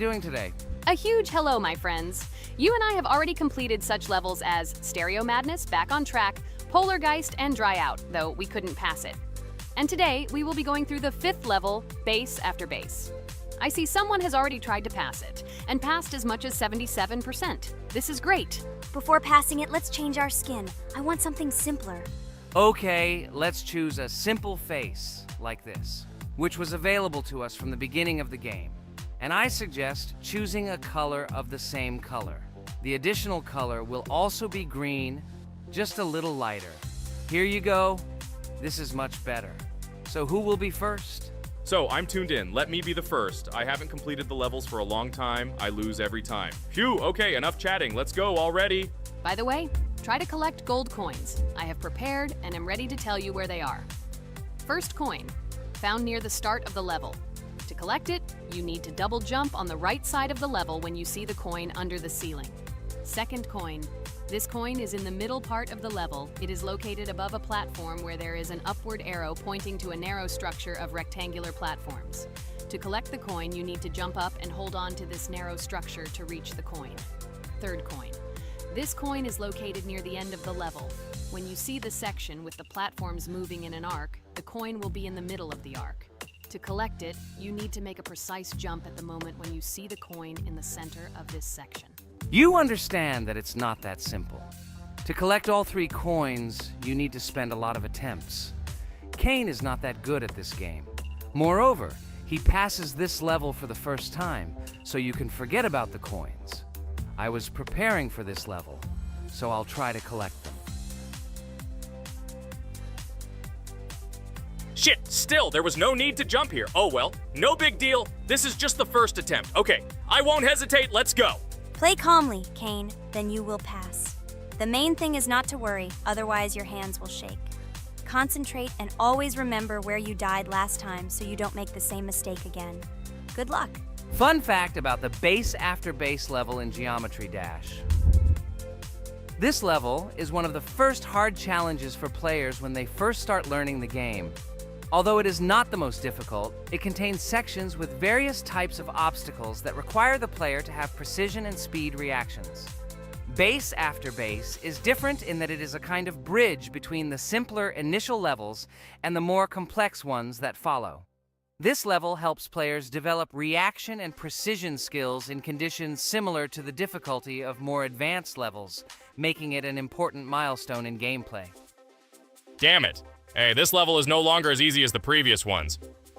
Doing today? A huge hello, my friends. You and I have already completed such levels as Stereo Madness, Back on Track, Polargeist, and Dry Out, though we couldn't pass it. And today, we will be going through the 5th level, Base After Base. I see someone has already tried to pass it, and passed as much as 77%. This is great. Before passing it, let's change our skin. I want something simpler. Okay, let's choose a simple face, like this, which was available to us from the beginning of the game. And I suggest choosing a color of the same color. The additional color will also be green, just a little lighter. Here you go. This is much better. So who will be first? So, I'm tuned in. Let me be the first. I haven't completed the levels for a long time. I lose every time. Phew, okay, enough chatting. Let's go already. By the way, try to collect gold coins. I have prepared and am ready to tell you where they are. First coin, found near the start of the level. To collect it, you need to double jump on the right side of the level when you see the coin under the ceiling. Second coin. This coin is in the middle part of the level. It is located above a platform where there is an upward arrow pointing to a narrow structure of rectangular platforms. To collect the coin, you need to jump up and hold on to this narrow structure to reach the coin. Third coin. This coin is located near the end of the level. When you see the section with the platforms moving in an arc, the coin will be in the middle of the arc. To collect it, you need to make a precise jump at the moment when you see the coin in the center of this section. You understand that it's not that simple. To collect all 3 coins, you need to spend a lot of attempts. Kane is not that good at this game. Moreover, he passes this level for the first time, so you can forget about the coins. I was preparing for this level, so I'll try to collect them. Shit, still, there was no need to jump here. Oh well, no big deal. This is just the first attempt. Okay, I won't hesitate, let's go. Play calmly, Kane, then you will pass. The main thing is not to worry, otherwise your hands will shake. Concentrate and always remember where you died last time so you don't make the same mistake again. Good luck. Fun fact about the Base After Base level in Geometry Dash. This level is one of the first hard challenges for players when they first start learning the game. Although it is not the most difficult, it contains sections with various types of obstacles that require the player to have precision and speed reactions. Base After Base is different in that it is a kind of bridge between the simpler initial levels and the more complex ones that follow. This level helps players develop reaction and precision skills in conditions similar to the difficulty of more advanced levels, making it an important milestone in gameplay. Damn it. Hey, this level is no longer as easy as the previous ones.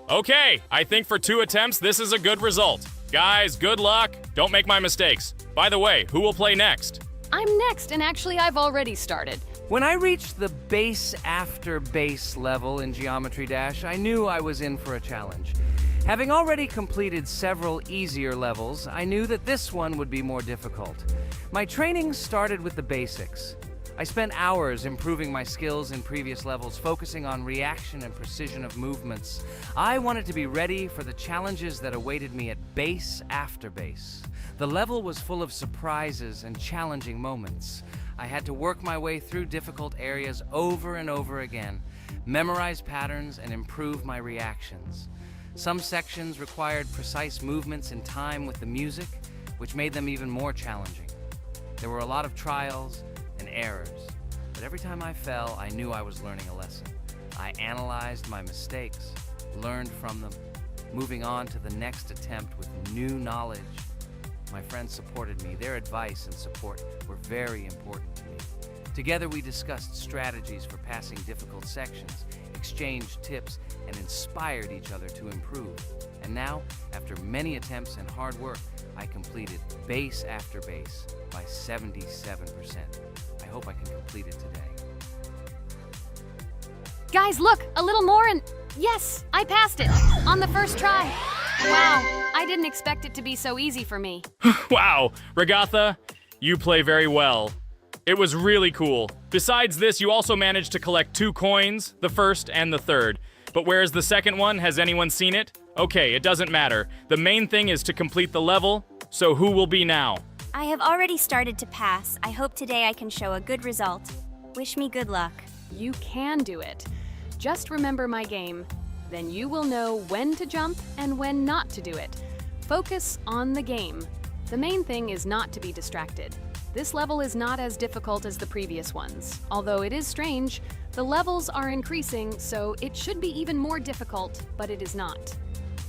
Okay, I think for 2 attempts, this is a good result. Guys, good luck. Don't make my mistakes. By the way, who will play next? I'm next, and actually I've already started. When I reached the Base After Base level in Geometry Dash, I knew I was in for a challenge. Having already completed several easier levels, I knew that this one would be more difficult. My training started with the basics. I spent hours improving my skills in previous levels, focusing on reaction and precision of movements. I wanted to be ready for the challenges that awaited me at Base After Base. The level was full of surprises and challenging moments. I had to work my way through difficult areas over and over again, memorize patterns, and improve my reactions. Some sections required precise movements in time with the music, which made them even more challenging. There were a lot of trials and errors, but every time I fell, I knew I was learning a lesson. I analyzed my mistakes, learned from them, moving on to the next attempt with new knowledge. My friends supported me. Their advice and support were very important to me. Together we discussed strategies for passing difficult sections, exchanged tips, and inspired each other to improve. And now, after many attempts and hard work, I completed Base After Base by 77%. I hope I can complete it today. Guys, look, a little more and yes, I passed it on the first try. Wow, I didn't expect it to be so easy for me. Wow, Ragatha, you play very well. It was really cool. Besides this, you also managed to collect 2 coins, the first and the third. But where's the second one? Has anyone seen it? Okay, it doesn't matter. The main thing is to complete the level, so who will be now? I have already started to pass. I hope today I can show a good result. Wish me good luck. You can do it. Just remember my game. Then you will know when to jump and when not to do it. Focus on the game. The main thing is not to be distracted. This level is not as difficult as the previous ones. Although it is strange, the levels are increasing, so it should be even more difficult, but it is not.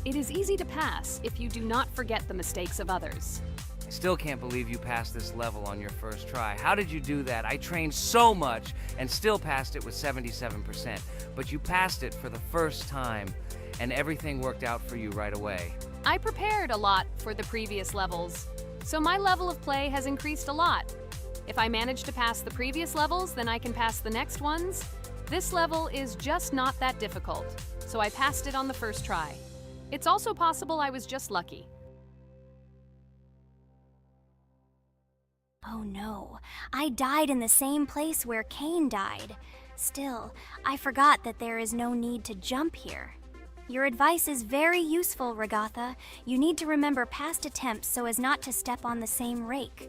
It is easy to pass if you do not forget the mistakes of others. I still can't believe you passed this level on your first try. How did you do that? I trained so much and still passed it with 77%. But you passed it for the first time, and everything worked out for you right away. I prepared a lot for the previous levels, so my level of play has increased a lot. If I manage to pass the previous levels, then I can pass the next ones. This level is just not that difficult, so I passed it on the first try. It's also possible I was just lucky. Oh no, I died in the same place where Cain died. Still, I forgot that there is no need to jump here. Your advice is very useful, Regatha. You need to remember past attempts so as not to step on the same rake.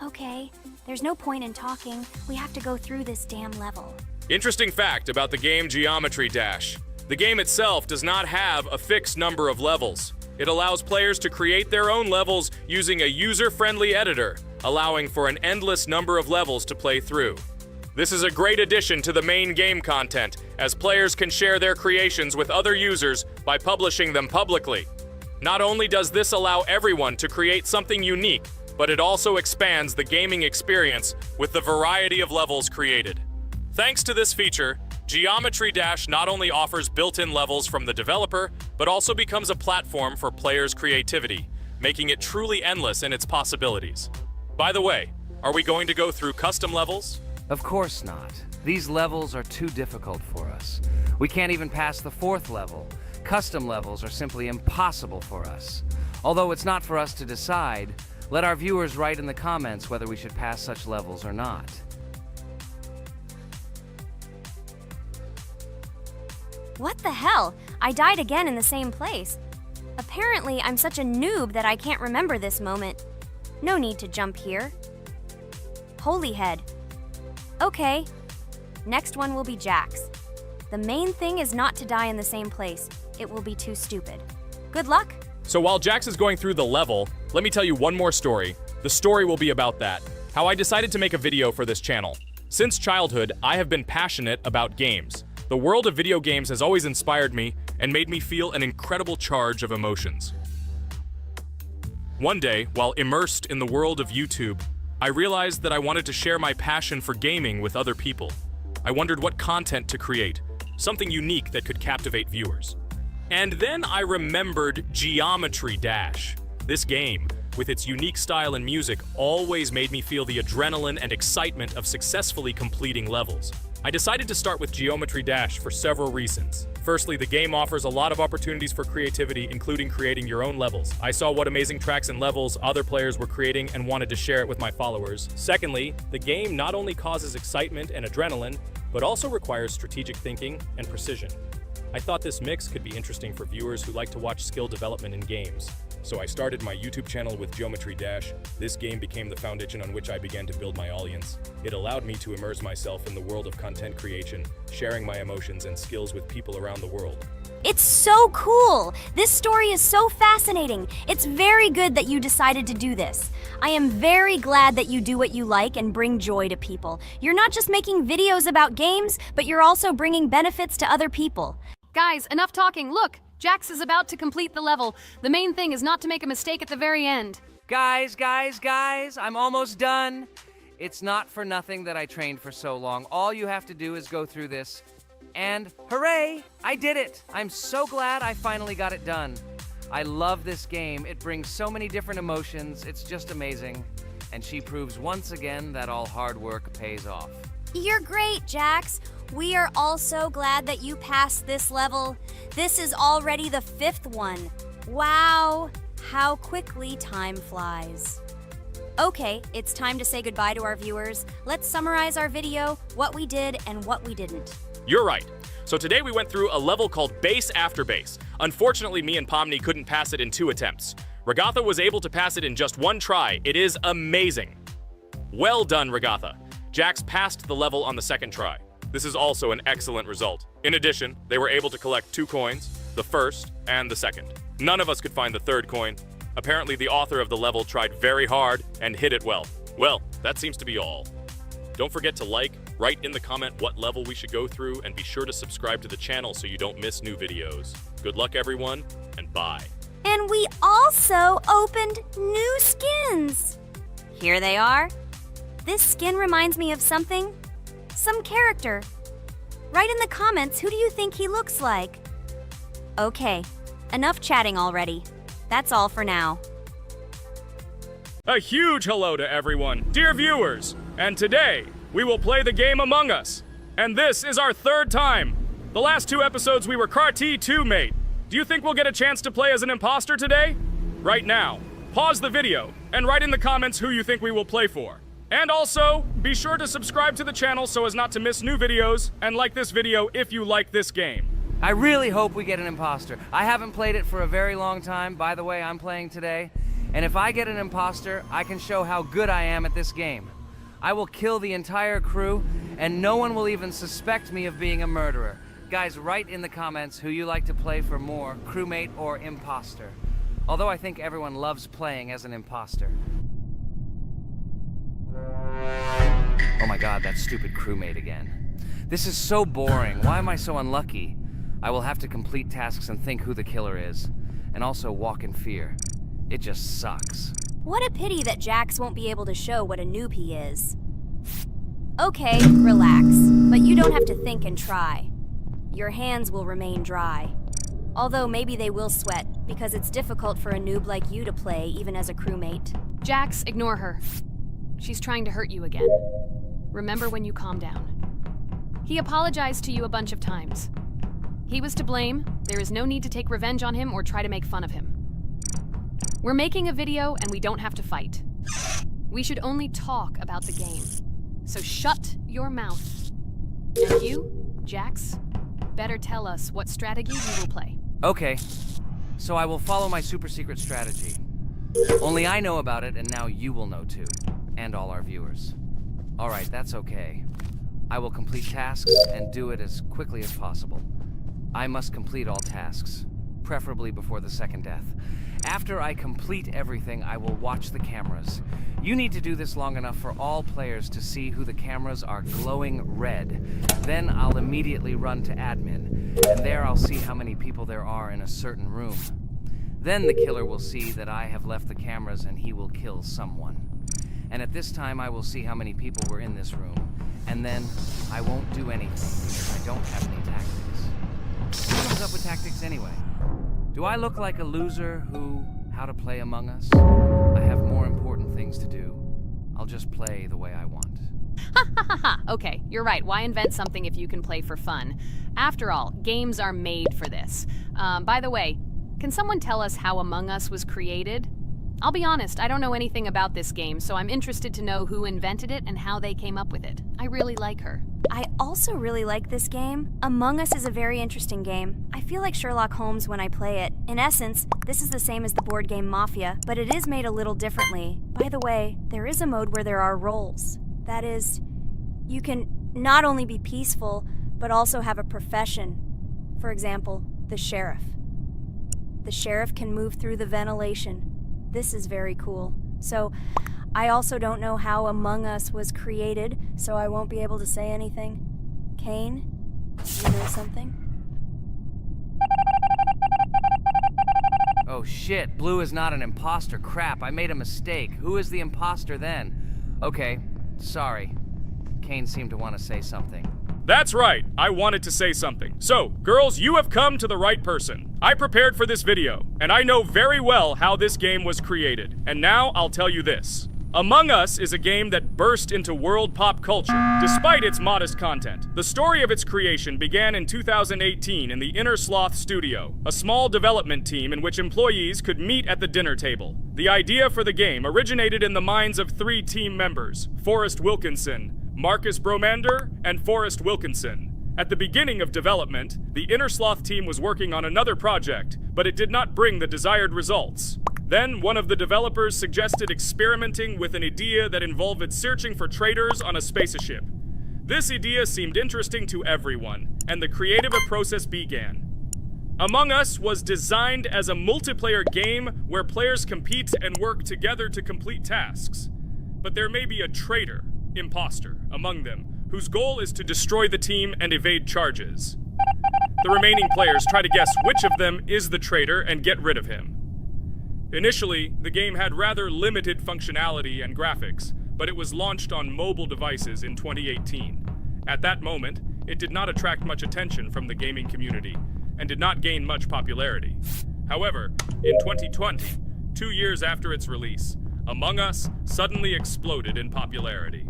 Okay, there's no point in talking. We have to go through this damn level. Interesting fact about the game Geometry Dash. The game itself does not have a fixed number of levels. It allows players to create their own levels using a user-friendly editor, allowing for an endless number of levels to play through. This is a great addition to the main game content, as players can share their creations with other users by publishing them publicly. Not only does this allow everyone to create something unique, but it also expands the gaming experience with the variety of levels created. Thanks to this feature, Geometry Dash not only offers built-in levels from the developer, but also becomes a platform for players' creativity, making it truly endless in its possibilities. By the way, are we going to go through custom levels? Of course not. These levels are too difficult for us. We can't even pass the 4th level. Custom levels are simply impossible for us. Although it's not for us to decide, let our viewers write in the comments whether we should pass such levels or not. What the hell? I died again in the same place. Apparently, I'm such a noob that I can't remember this moment. No need to jump here. Holy head. Okay. Next one will be Jax. The main thing is not to die in the same place. It will be too stupid. Good luck. So while Jax is going through the level, let me tell you one more story. The story will be about that. How I decided to make a video for this channel. Since childhood, I have been passionate about games. The world of video games has always inspired me and made me feel an incredible charge of emotions. One day, while immersed in the world of YouTube, I realized that I wanted to share my passion for gaming with other people. I wondered what content to create, something unique that could captivate viewers. And then I remembered Geometry Dash. This game, with its unique style and music, always made me feel the adrenaline and excitement of successfully completing levels. I decided to start with Geometry Dash for several reasons. Firstly, the game offers a lot of opportunities for creativity, including creating your own levels. I saw what amazing tracks and levels other players were creating and wanted to share it with my followers. Secondly, the game not only causes excitement and adrenaline, but also requires strategic thinking and precision. I thought this mix could be interesting for viewers who like to watch skill development in games. So I started my YouTube channel with Geometry Dash. This game became the foundation on which I began to build my audience. It allowed me to immerse myself in the world of content creation, sharing my emotions and skills with people around the world. It's so cool! This story is so fascinating. It's very good that you decided to do this. I am very glad that you do what you like and bring joy to people. You're not just making videos about games, but you're also bringing benefits to other people. Guys, enough talking. Look, Jax is about to complete the level. The main thing is not to make a mistake at the very end. Guys, I'm almost done. It's not for nothing that I trained for so long. All you have to do is go through this. And hooray, I did it. I'm so glad I finally got it done. I love this game. It brings so many different emotions. It's just amazing. And she proves once again that all hard work pays off. You're great, Jax. We are all so glad that you passed this level. This is already the 5th one. Wow, how quickly time flies. Okay, it's time to say goodbye to our viewers. Let's summarize our video, what we did and what we didn't. You're right. So today we went through a level called Base After Base. Unfortunately, me and Pomni couldn't pass it in 2 attempts. Regatha was able to pass it in just 1 try. It is amazing. Well done, Regatha. Jax passed the level on the 2nd try. This is also an excellent result. In addition, they were able to collect 2 coins, the 1st and the 2nd. None of us could find the 3rd coin. Apparently the author of the level tried very hard and hit it well. Well, that seems to be all. Don't forget to like, write in the comment what level we should go through, and be sure to subscribe to the channel so you don't miss new videos. Good luck everyone, and bye. And we also opened new skins. Here they are. This skin reminds me of something, some character. Write in the comments, who do you think he looks like? Okay, enough chatting already. That's all for now. A huge hello to everyone, dear viewers, and today we will play the game Among Us. And this is our third time. The last 2 episodes we were Carti 2 mate. Do you think we'll get a chance to play as an imposter today? Right now, pause the video and write in the comments who you think we will play for. And also, be sure to subscribe to the channel so as not to miss new videos, and like this video if you like this game. I really hope we get an imposter. I haven't played it for a very long time. By the way, I'm playing today. And if I get an imposter, I can show how good I am at this game. I will kill the entire crew, and no one will even suspect me of being a murderer. Guys, write in the comments who you like to play for more, crewmate or imposter. Although I think everyone loves playing as an imposter. Oh my god, that stupid crewmate again. This is so boring. Why am I so unlucky? I will have to complete tasks and think who the killer is. And also walk in fear. It just sucks. What a pity that Jax won't be able to show what a noob he is. Okay, relax. But you don't have to think and try. Your hands will remain dry. Although maybe they will sweat, because it's difficult for a noob like you to play, even as a crewmate. Jax, ignore her. She's trying to hurt you again. Remember when you calm down. He apologized to you a bunch of times. He was to blame. There is no need to take revenge on him or try to make fun of him. We're making a video and we don't have to fight. We should only talk about the game. So shut your mouth. And you, Jax, better tell us what strategy you will play. Okay, so I will follow my super secret strategy. Only I know about it, and now you will know too. And all our viewers. Alright, that's okay. I will complete tasks and do it as quickly as possible. I must complete all tasks, preferably before the second death. After I complete everything, I will watch the cameras. You need to do this long enough for all players to see who the cameras are glowing red. Then I'll immediately run to admin, and there I'll see how many people there are in a certain room. Then the killer will see that I have left the cameras and he will kill someone. And at this time I will see how many people were in this room, and then I won't do anything because I don't have any tactics. Who comes up with tactics anyway? Do I look like a loser who, how to play Among Us? I have more important things to do. I'll just play the way I want. Ha ha ha ha! Okay, you're right. Why invent something if you can play for fun? After all, games are made for this. By the way, can someone tell us how Among Us was created? I'll be honest, I don't know anything about this game, so I'm interested to know who invented it and how they came up with it. I really like her. I also really like this game. Among Us is a very interesting game. I feel like Sherlock Holmes when I play it. In essence, this is the same as the board game Mafia, but it is made a little differently. By the way, there is a mode where there are roles. That is, you can not only be peaceful, but also have a profession. For example, the sheriff. The sheriff can move through the ventilation. This is very cool. So, I also don't know how Among Us was created, so I won't be able to say anything. Kane, you know something? Oh shit, Blue is not an imposter. Crap, I made a mistake. Who is the imposter then? Okay, sorry. Kane seemed to want to say something. That's right, I wanted to say something. So, girls, you have come to the right person. I prepared for this video, and I know very well how this game was created. And now I'll tell you this. Among Us is a game that burst into world pop culture, despite its modest content. The story of its creation began in 2018 in the Inner Sloth Studio, a small development team in which employees could meet at the dinner table. The idea for the game originated in the minds of 3 team members, Forrest Wilkinson, Marcus Bromander, and Forrest Wilkinson. At the beginning of development, the Inner Sloth team was working on another project, but it did not bring the desired results. Then, one of the developers suggested experimenting with an idea that involved searching for traitors on a spaceship. This idea seemed interesting to everyone, and the creative process began. Among Us was designed as a multiplayer game where players compete and work together to complete tasks. But there may be a traitor, imposter, among them, whose goal is to destroy the team and evade charges. The remaining players try to guess which of them is the traitor and get rid of him. Initially, the game had rather limited functionality and graphics, but it was launched on mobile devices in 2018. At that moment, it did not attract much attention from the gaming community, and did not gain much popularity. However, in 2020, 2 years after its release, Among Us suddenly exploded in popularity.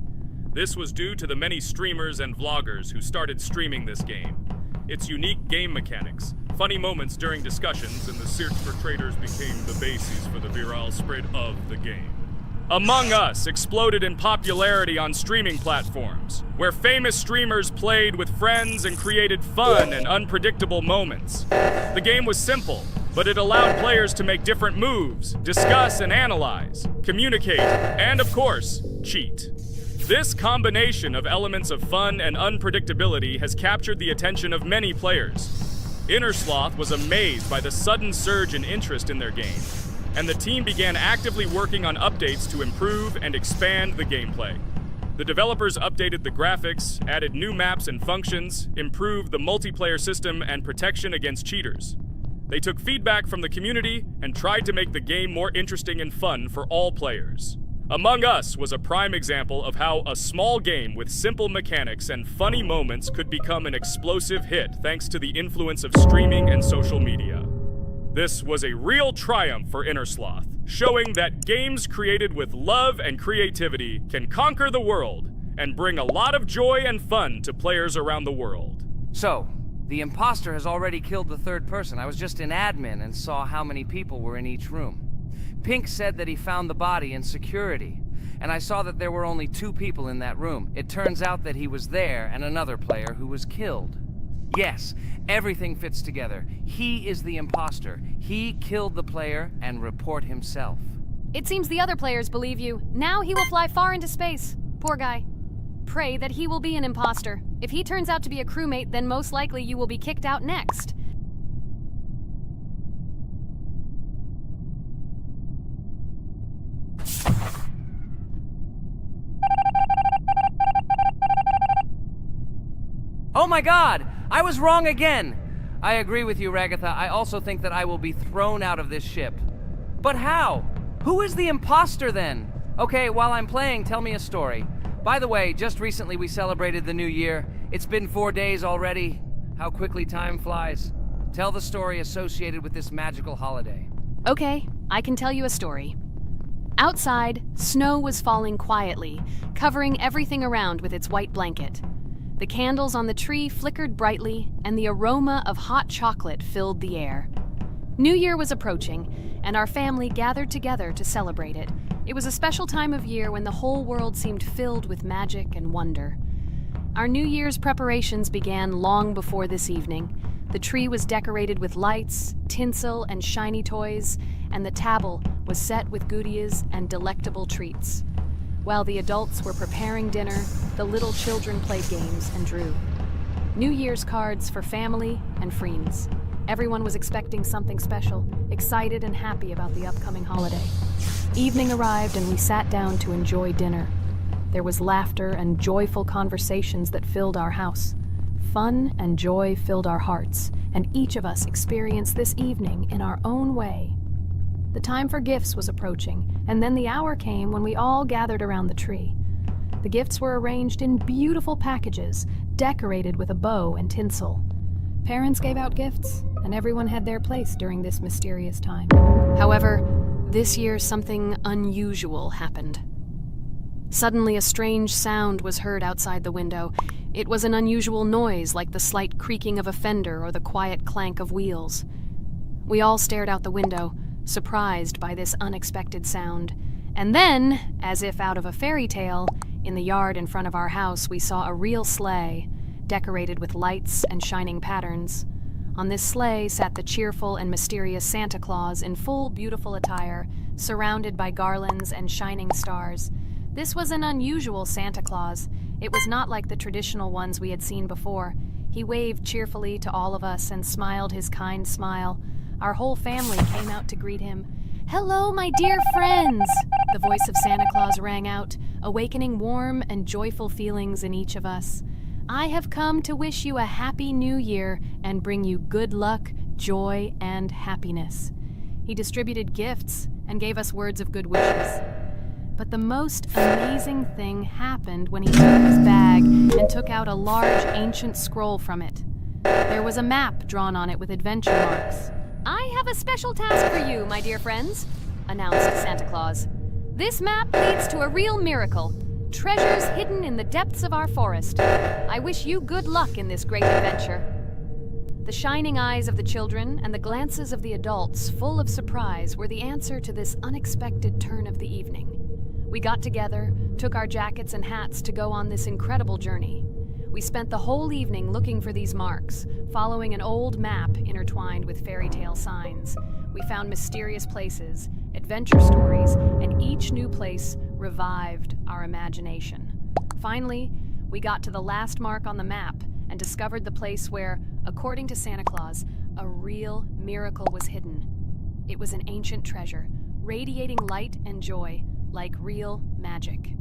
This was due to the many streamers and vloggers who started streaming this game. Its unique game mechanics, funny moments during discussions, and the search for traitors became the basis for the viral spread of the game. Among Us exploded in popularity on streaming platforms, where famous streamers played with friends and created fun and unpredictable moments. The game was simple, but it allowed players to make different moves, discuss and analyze, communicate, and of course, cheat. This combination of elements of fun and unpredictability has captured the attention of many players. Innersloth was amazed by the sudden surge in interest in their game, and the team began actively working on updates to improve and expand the gameplay. The developers updated the graphics, added new maps and functions, improved the multiplayer system and protection against cheaters. They took feedback from the community and tried to make the game more interesting and fun for all players. Among Us was a prime example of how a small game with simple mechanics and funny moments could become an explosive hit thanks to the influence of streaming and social media. This was a real triumph for Innersloth, showing that games created with love and creativity can conquer the world and bring a lot of joy and fun to players around the world. So, the imposter has already killed the third person. I was just in admin and saw how many people were in each room. Pink said that he found the body in security, and I saw that there were only 2 people in that room. It turns out that he was there and another player who was killed. Yes, everything fits together. He is the imposter. He killed the player and report himself. It seems the other players believe you. Now he will fly far into space. Poor guy. Pray that he will be an imposter. If he turns out to be a crewmate, then most likely you will be kicked out next. Oh my god! I was wrong again! I agree with you, Ragatha. I also think that I will be thrown out of this ship. But how? Who is the imposter then? Okay, while I'm playing, tell me a story. By the way, just recently we celebrated the new year. It's been 4 days already. How quickly time flies. Tell the story associated with this magical holiday. Okay, I can tell you a story. Outside, snow was falling quietly, covering everything around with its white blanket. The candles on the tree flickered brightly, and the aroma of hot chocolate filled the air. New Year was approaching, and our family gathered together to celebrate it. It was a special time of year when the whole world seemed filled with magic and wonder. Our New Year's preparations began long before this evening. The tree was decorated with lights, tinsel, and shiny toys, and the table was set with goodies and delectable treats. While the adults were preparing dinner, the little children played games and drew. New Year's cards for family and friends. Everyone was expecting something special, excited and happy about the upcoming holiday. Evening arrived and we sat down to enjoy dinner. There was laughter and joyful conversations that filled our house. Fun and joy filled our hearts, and each of us experienced this evening in our own way. The time for gifts was approaching, and then the hour came when we all gathered around the tree. The gifts were arranged in beautiful packages, decorated with a bow and tinsel. Parents gave out gifts, and everyone had their place during this mysterious time. However, this year something unusual happened. Suddenly a strange sound was heard outside the window. It was an unusual noise, like the slight creaking of a fender or the quiet clank of wheels. We all stared out the window, surprised by this unexpected sound. And then, as if out of a fairy tale, in the yard in front of our house we saw a real sleigh, decorated with lights and shining patterns. On this sleigh sat the cheerful and mysterious Santa Claus in full beautiful attire, surrounded by garlands and shining stars. This was an unusual Santa Claus. It was not like the traditional ones we had seen before. He waved cheerfully to all of us and smiled his kind smile. Our whole family came out to greet him. "Hello, my dear friends!" The voice of Santa Claus rang out, awakening warm and joyful feelings in each of us. "I have come to wish you a happy new year and bring you good luck, joy, and happiness." He distributed gifts and gave us words of good wishes. But the most amazing thing happened when he took his bag and took out a large ancient scroll from it. There was a map drawn on it with adventure marks. "I have a special task for you, my dear friends," announced Santa Claus. "This map leads to a real miracle, treasures hidden in the depths of our forest. I wish you good luck in this great adventure." The shining eyes of the children and the glances of the adults, full of surprise, were the answer to this unexpected turn of the evening. We got together, took our jackets and hats to go on this incredible journey. We spent the whole evening looking for these marks, following an old map intertwined with fairy tale signs. We found mysterious places, adventure stories, and each new place revived our imagination. Finally, we got to the last mark on the map and discovered the place where, according to Santa Claus, a real miracle was hidden. It was an ancient treasure, radiating light and joy, like real magic.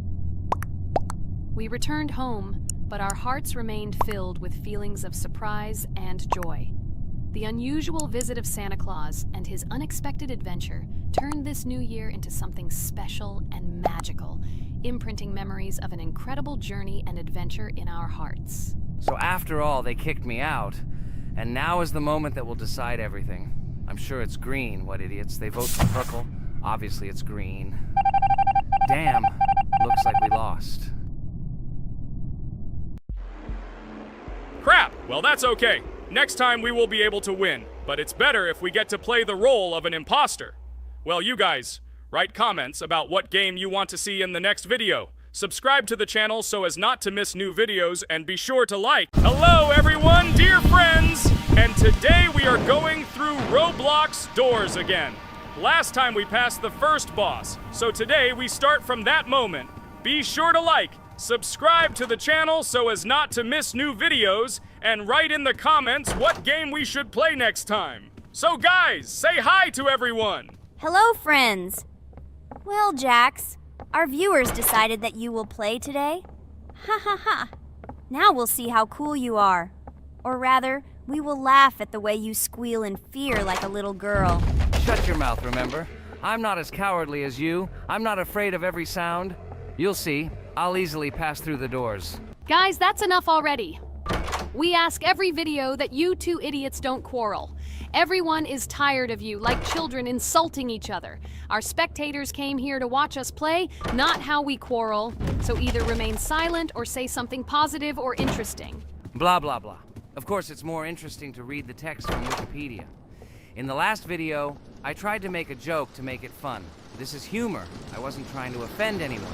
We returned home, but our hearts remained filled with feelings of surprise and joy. The unusual visit of Santa Claus and his unexpected adventure turned this new year into something special and magical, imprinting memories of an incredible journey and adventure in our hearts. So after all, they kicked me out, and now is the moment that will decide everything. I'm sure it's green, what idiots. They vote for purple. Obviously it's green. Damn, looks like we lost. Crap! Well, that's okay. Next time we will be able to win, but it's better if we get to play the role of an imposter. Well, you guys, write comments about what game you want to see in the next video. Subscribe to the channel so as not to miss new videos, and be sure to like. Hello everyone, dear friends! And today we are going through Roblox doors again. Last time we passed the first boss, so today we start from that moment. Be sure to like, subscribe to the channel so as not to miss new videos, and write in the comments what game we should play next time. So guys, say hi to everyone! Hello, friends! Well, Jax, our viewers decided that you will play today. Ha ha ha! Now we'll see how cool you are. Or rather, we will laugh at the way you squeal in fear like a little girl. Shut your mouth, remember? I'm not as cowardly as you. I'm not afraid of every sound. You'll see. I'll easily pass through the doors. Guys, that's enough already. We ask every video that you two idiots don't quarrel. Everyone is tired of you, like children insulting each other. Our spectators came here to watch us play, not how we quarrel. So either remain silent or say something positive or interesting. Blah, blah, blah. Of course, it's more interesting to read the text from Wikipedia. In the last video, I tried to make a joke to make it fun. This is humor. I wasn't trying to offend anyone.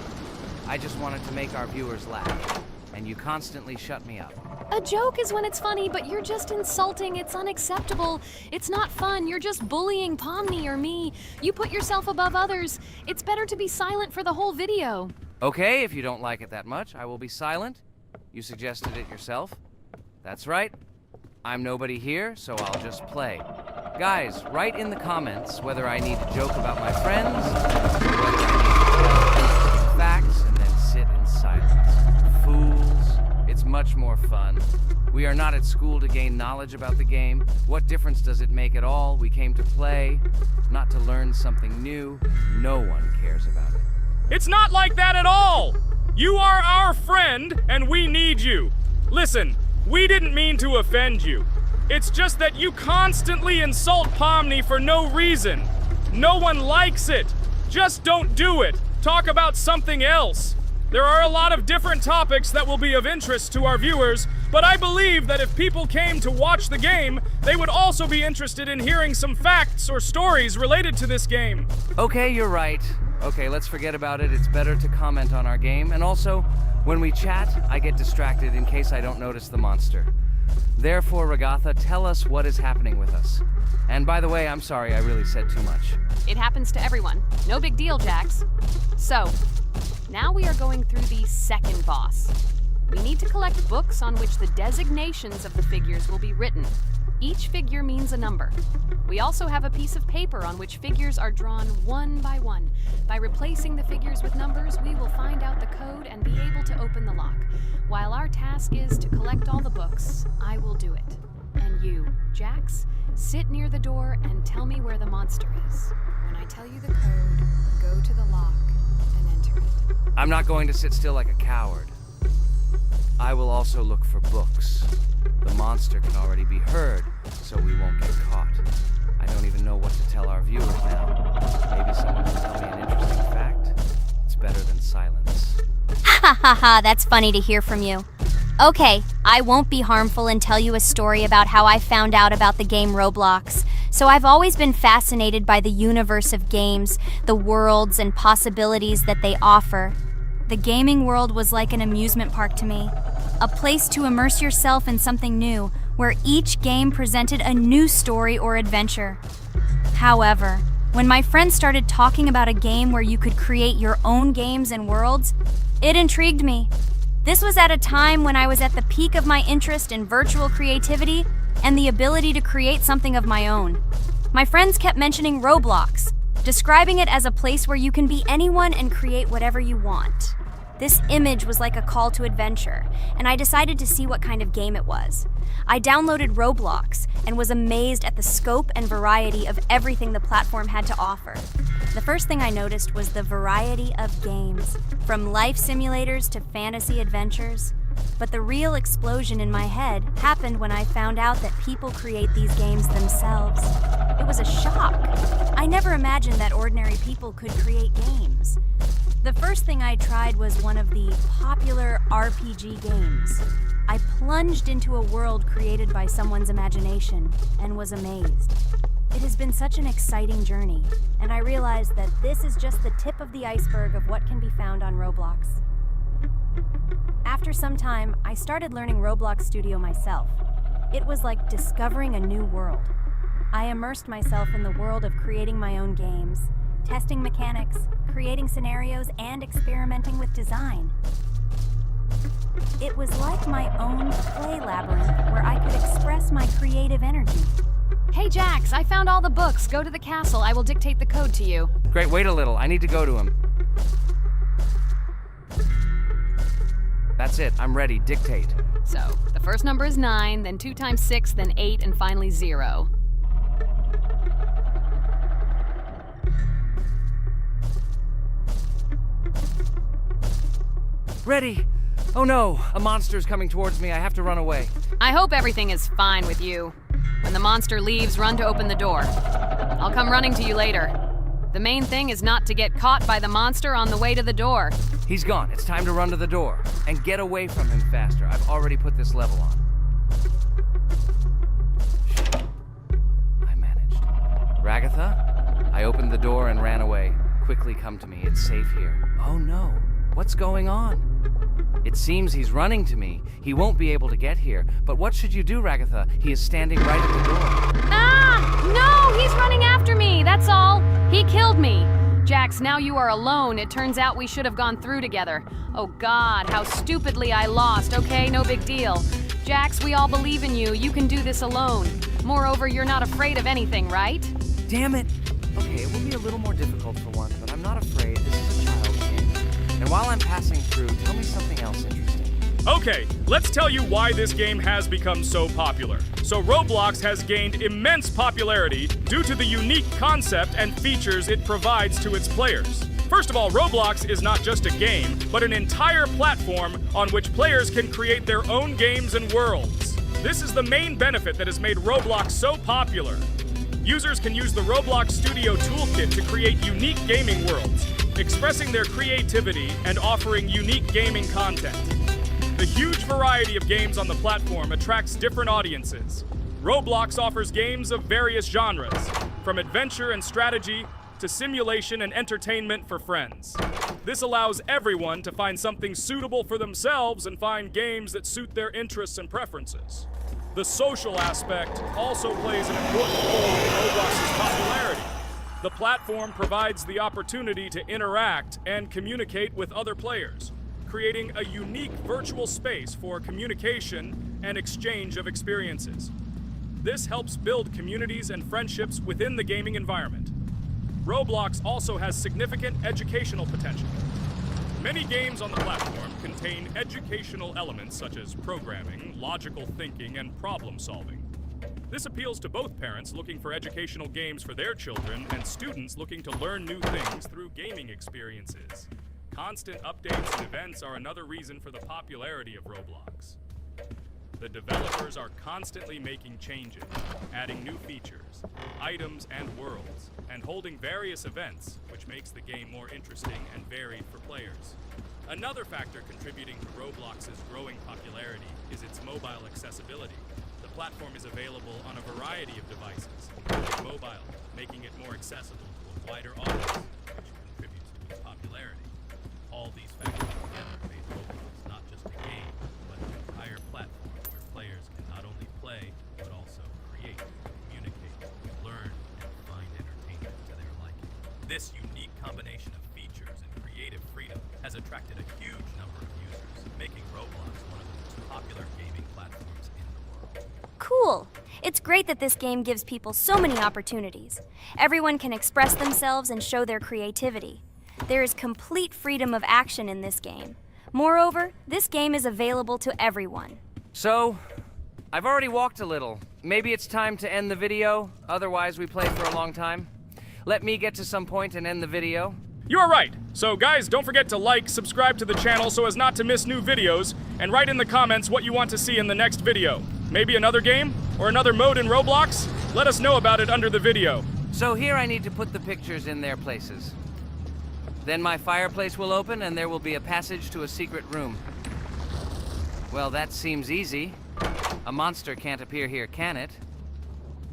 I just wanted to make our viewers laugh. And you constantly shut me up. A joke is when it's funny, but you're just insulting. It's unacceptable. It's not fun. You're just bullying Pomni or me. You put yourself above others. It's better to be silent for the whole video. Okay, if you don't like it that much, I will be silent. You suggested it yourself. That's right. I'm nobody here, so I'll just play. Guys, write in the comments whether I need to joke about my friends, or whether I need to tell facts and then sit in silence. Fools. It's much more fun. We are not at school to gain knowledge about the game. What difference does it make at all? We came to play, not to learn something new. No one cares about it. It's not like that at all! You are our friend, and we need you. Listen, we didn't mean to offend you. It's just that you constantly insult Pomni for no reason. No one likes it. Just don't do it. Talk about something else. There are a lot of different topics that will be of interest to our viewers, but I believe that if people came to watch the game, they would also be interested in hearing some facts or stories related to this game. Okay, you're right. Okay, let's forget about it. It's better to comment on our game. And also, when we chat, I get distracted in case I don't notice the monster. Therefore, Regatha, tell us what is happening with us. And by the way, I'm sorry, I really said too much. It happens to everyone. No big deal, Jax. So, now we are going through the second boss. We need to collect books on which the designations of the figures will be written. Each figure means a number. We also have a piece of paper on which figures are drawn one by one. By replacing the figures with numbers, we will find out the code and be able to open the lock. While our task is to collect all the books, I will do it. And you, Jax, sit near the door and tell me where the monster is. When I tell you the code, go to the lock and enter it. I'm not going to sit still like a coward. I will also look for books. The monster can already be heard, so we won't get caught. I don't even know what to tell our viewers now. Maybe someone will tell me an interesting fact. It's better than silence. Ha ha ha, that's funny to hear from you. Okay, I won't be harmful and tell you a story about how I found out about the game Roblox. So I've always been fascinated by the universe of games, the worlds and possibilities that they offer. The gaming world was like an amusement park to me, a place to immerse yourself in something new, where each game presented a new story or adventure. However, when my friends started talking about a game where you could create your own games and worlds, it intrigued me. This was at a time when I was at the peak of my interest in virtual creativity and the ability to create something of my own. My friends kept mentioning Roblox, describing it as a place where you can be anyone and create whatever you want. This image was like a call to adventure, and I decided to see what kind of game it was. I downloaded Roblox and was amazed at the scope and variety of everything the platform had to offer. The first thing I noticed was the variety of games, from life simulators to fantasy adventures. But the real explosion in my head happened when I found out that people create these games themselves. It was a shock. I never imagined that ordinary people could create games. The first thing I tried was one of the popular RPG games. I plunged into a world created by someone's imagination and was amazed. It has been such an exciting journey, and I realized that this is just the tip of the iceberg of what can be found on Roblox. After some time, I started learning Roblox Studio myself. It was like discovering a new world. I immersed myself in the world of creating my own games, testing mechanics, creating scenarios, and experimenting with design. It was like my own play labyrinth where I could express my creative energy. Hey Jax, I found all the books. Go to the castle. I will dictate the code to you. Great, wait a little. I need to go to him. That's it. I'm ready. Dictate. So, the first number is 9, then 2 times 6, then 8, and finally 0. Ready. Oh no, a monster's coming towards me. I have to run away. I hope everything is fine with you. When the monster leaves, run to open the door. I'll come running to you later. The main thing is not to get caught by the monster on the way to the door. He's gone. It's time to run to the door and get away from him faster. I've already put this level on. I managed. Ragatha? I opened the door and ran away. Quickly come to me. It's safe here. Oh no. What's going on? It seems he's running to me. He won't be able to get here. But what should you do, Ragatha? He is standing right at the door. Ah! No! He's running after me! That's all! He killed me! Jax, now you are alone. It turns out we should have gone through together. Oh God, how stupidly I lost. Okay, no big deal. Jax, we all believe in you. You can do this alone. Moreover, you're not afraid of anything, right? Damn it! Okay, it will be a little more difficult for one, but I'm not afraid. This is a child's game. And while I'm passing through, tell me something else interesting. Okay, let's tell you why this game has become so popular. So Roblox has gained immense popularity due to the unique concept and features it provides to its players. First of all, Roblox is not just a game, but an entire platform on which players can create their own games and worlds. This is the main benefit that has made Roblox so popular. Users can use the Roblox Studio Toolkit to create unique gaming worlds, expressing their creativity and offering unique gaming content. The huge variety of games on the platform attracts different audiences. Roblox offers games of various genres, from adventure and strategy to simulation and entertainment for friends. This allows everyone to find something suitable for themselves and find games that suit their interests and preferences. The social aspect also plays an important role in Roblox's popularity. The platform provides the opportunity to interact and communicate with other players. creating a unique virtual space for communication and exchange of experiences. This helps build communities and friendships within the gaming environment. Roblox also has significant educational potential. Many games on the platform contain educational elements such as programming, logical thinking, and problem solving. This appeals to both parents looking for educational games for their children and students looking to learn new things through gaming experiences. Constant updates and events are another reason for the popularity of Roblox. The developers are constantly making changes, adding new features, items, and worlds, and holding various events, which makes the game more interesting and varied for players. Another factor contributing to Roblox's growing popularity is its mobile accessibility. The platform is available on a variety of devices, including mobile, making it more accessible to a wider audience, which contributes to its popularity. All these factors together made Roblox not just a game, but an entire platform where players can not only play, but also create, communicate, learn, and find entertainment to their liking. This unique combination of features and creative freedom has attracted a huge number of users, making Roblox one of the most popular gaming platforms in the world. Cool! It's great that this game gives people so many opportunities. Everyone can express themselves and show their creativity. There is complete freedom of action in this game. Moreover, this game is available to everyone. So, I've already walked a little. Maybe it's time to end the video, otherwise we play for a long time. Let me get to some point and end the video. You are right. So guys, don't forget to like, subscribe to the channel so as not to miss new videos, and write in the comments what you want to see in the next video. Maybe another game? Or another mode in Roblox? Let us know about it under the video. So here I need to put the pictures in their places. Then my fireplace will open and there will be a passage to a secret room. Well, that seems easy. A monster can't appear here, can it?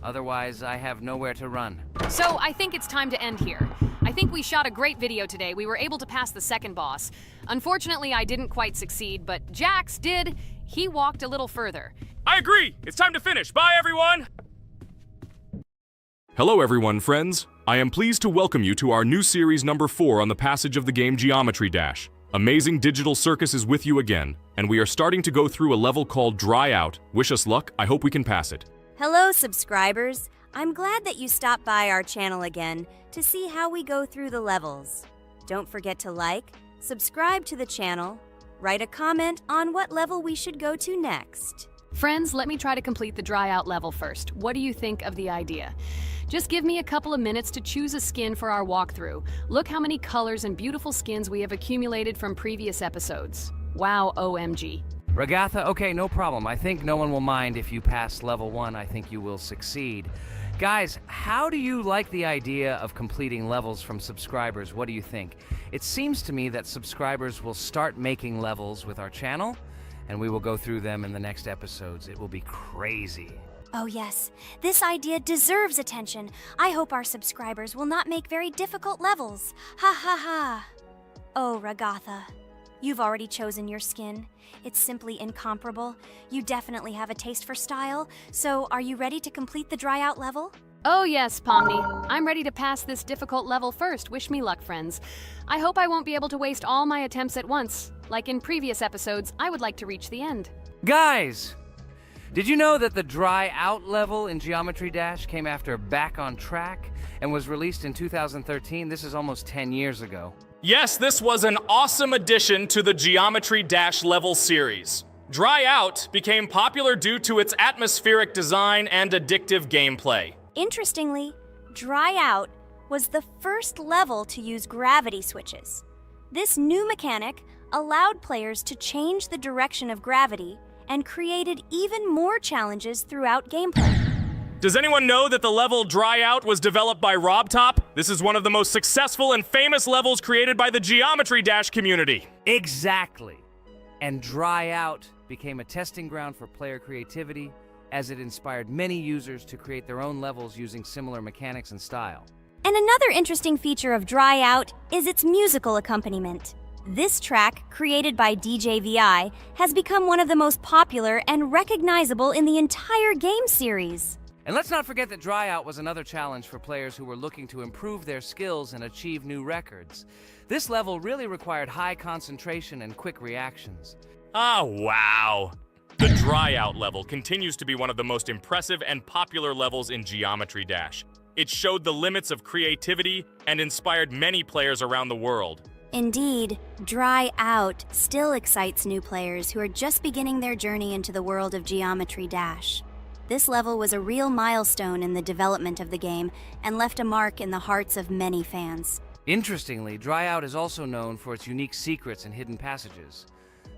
Otherwise, I have nowhere to run. So I think it's time to end here. I think we shot a great video today. We were able to pass the second boss. Unfortunately, I didn't quite succeed, but Jax did. He walked a little further. I agree! It's time to finish. Bye, everyone! Hello, everyone, friends. I am pleased to welcome you to our new series number 4 on the passage of the game Geometry Dash. Amazing Digital Circus is with you again, and we are starting to go through a level called Dry Out. Wish us luck. I hope we can pass it. Hello, subscribers. I'm glad that you stopped by our channel again to see how we go through the levels. Don't forget to like, subscribe to the channel, write a comment on what level we should go to next. Friends, let me try to complete the Dry Out level first. What do you think of the idea? Just give me a couple of minutes to choose a skin for our walkthrough. Look how many colors and beautiful skins we have accumulated from previous episodes. Wow, OMG. Ragatha, okay, no problem. I think no one will mind if you pass level 1. I think you will succeed. Guys, how do you like the idea of completing levels from subscribers? What do you think? It seems to me that subscribers will start making levels with our channel, and we will go through them in the next episodes. It will be crazy. Oh yes, this idea deserves attention. I hope our subscribers will not make very difficult levels. Ha ha ha. Oh, Ragatha, you've already chosen your skin. It's simply incomparable. You definitely have a taste for style. So, are you ready to complete the Dry Out level? Oh yes, Pomni. I'm ready to pass this difficult level first. Wish me luck, friends. I hope I won't be able to waste all my attempts at once. Like in previous episodes, I would like to reach the end. Guys! Did you know that the Dry Out level in Geometry Dash came after Back on Track and was released in 2013? This is almost 10 years ago. Yes, this was an awesome addition to the Geometry Dash level series. Dry Out became popular due to its atmospheric design and addictive gameplay. Interestingly, Dry Out was the first level to use gravity switches. This new mechanic allowed players to change the direction of gravity and created even more challenges throughout gameplay. Does anyone know that the level Dry Out was developed by RobTop? This is one of the most successful and famous levels created by the Geometry Dash community. Exactly. And Dry Out became a testing ground for player creativity, as it inspired many users to create their own levels using similar mechanics and style. And another interesting feature of Dry Out is its musical accompaniment. This track, created by DJ VI, has become one of the most popular and recognizable in the entire game series. And let's not forget that Dry Out was another challenge for players who were looking to improve their skills and achieve new records. This level really required high concentration and quick reactions. Ah, wow. The Dry Out level continues to be one of the most impressive and popular levels in Geometry Dash. It showed the limits of creativity and inspired many players around the world. Indeed, Dry Out still excites new players who are just beginning their journey into the world of Geometry Dash. This level was a real milestone in the development of the game and left a mark in the hearts of many fans. Interestingly, Dry Out is also known for its unique secrets and hidden passages.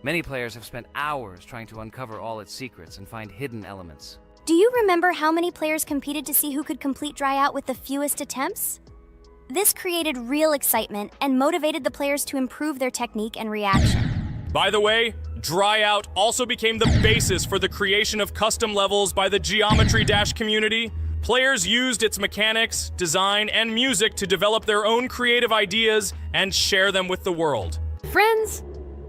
Many players have spent hours trying to uncover all its secrets and find hidden elements. Do you remember how many players competed to see who could complete Dry Out with the fewest attempts? This created real excitement and motivated the players to improve their technique and reaction. By the way, Dry Out also became the basis for the creation of custom levels by the Geometry Dash community. Players used its mechanics, design, and music to develop their own creative ideas and share them with the world. Friends,